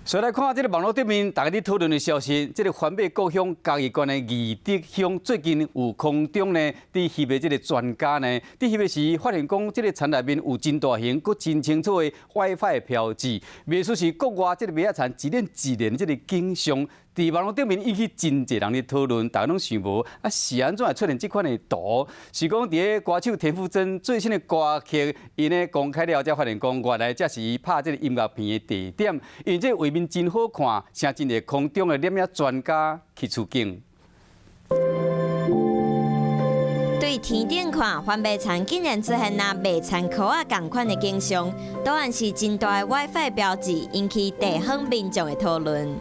所以来看这个网络顶面，大家伫讨论的消息，这个环北故乡嘉义县的义德乡最近有空中呢，伫翕的这个专家呢，伫翕的时发现讲，这个田内面有真大型、佮真清楚的 WiFi 标志，袂输是国外这个尾仔田一年一年这个景象。伫网络顶面引起真侪人咧讨论，大家拢想无啊是安怎会出现这款的图？是讲伫个歌手田馥甄最新的歌曲，因呢公开了才发现讲，原来这是伊拍这个音乐片的地点，因这画面真好看，请真侪空中的摄影专家去取景。对天顶看，环北田竟然出现那卖田壳啊同款的景象，当然是真大的 WiFi 标志，引起地方民众的讨论。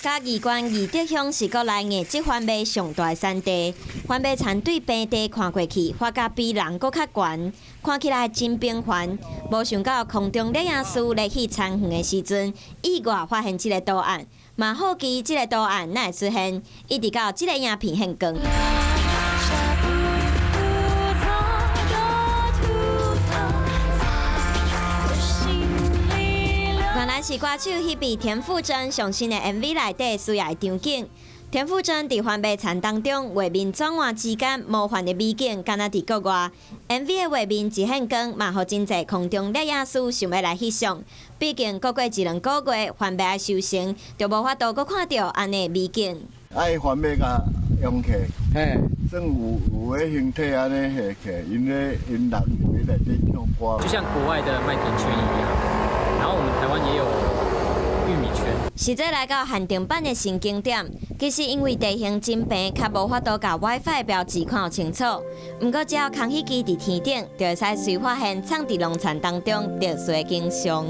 嘉义县义德乡是国内艺职环卫上大山地，环卫田对平地看过去，发觉比人搁较悬，看起来真平凡。无想到空中摄影师来去参远的时阵，意外发现这个图案，嘛好奇这个图案哪会出现，一直到这个影片现光。原来是歌手迄笔田馥甄上新的 MV 内底需要的场景。田馥甄伫环北田当中画面转换之间魔幻的美景，敢若伫国外。MV 的画面一现光，嘛互真侪空中摄影师想要来翕相。毕竟过一两个月，环北爱收成，就无法度搁看到安尼美景。爱环北甲用起，算有个形体安尼下起，因人为内底唱歌，就像国外的麦田圈一样。然后我们台湾也有玉米圈。实际来到限定版的新景点，其实因为地形真平，较无法度甲 WiFi 标志看得清楚。不过只要空气机伫天顶，就会使随发现藏伫农田当中特殊的景象。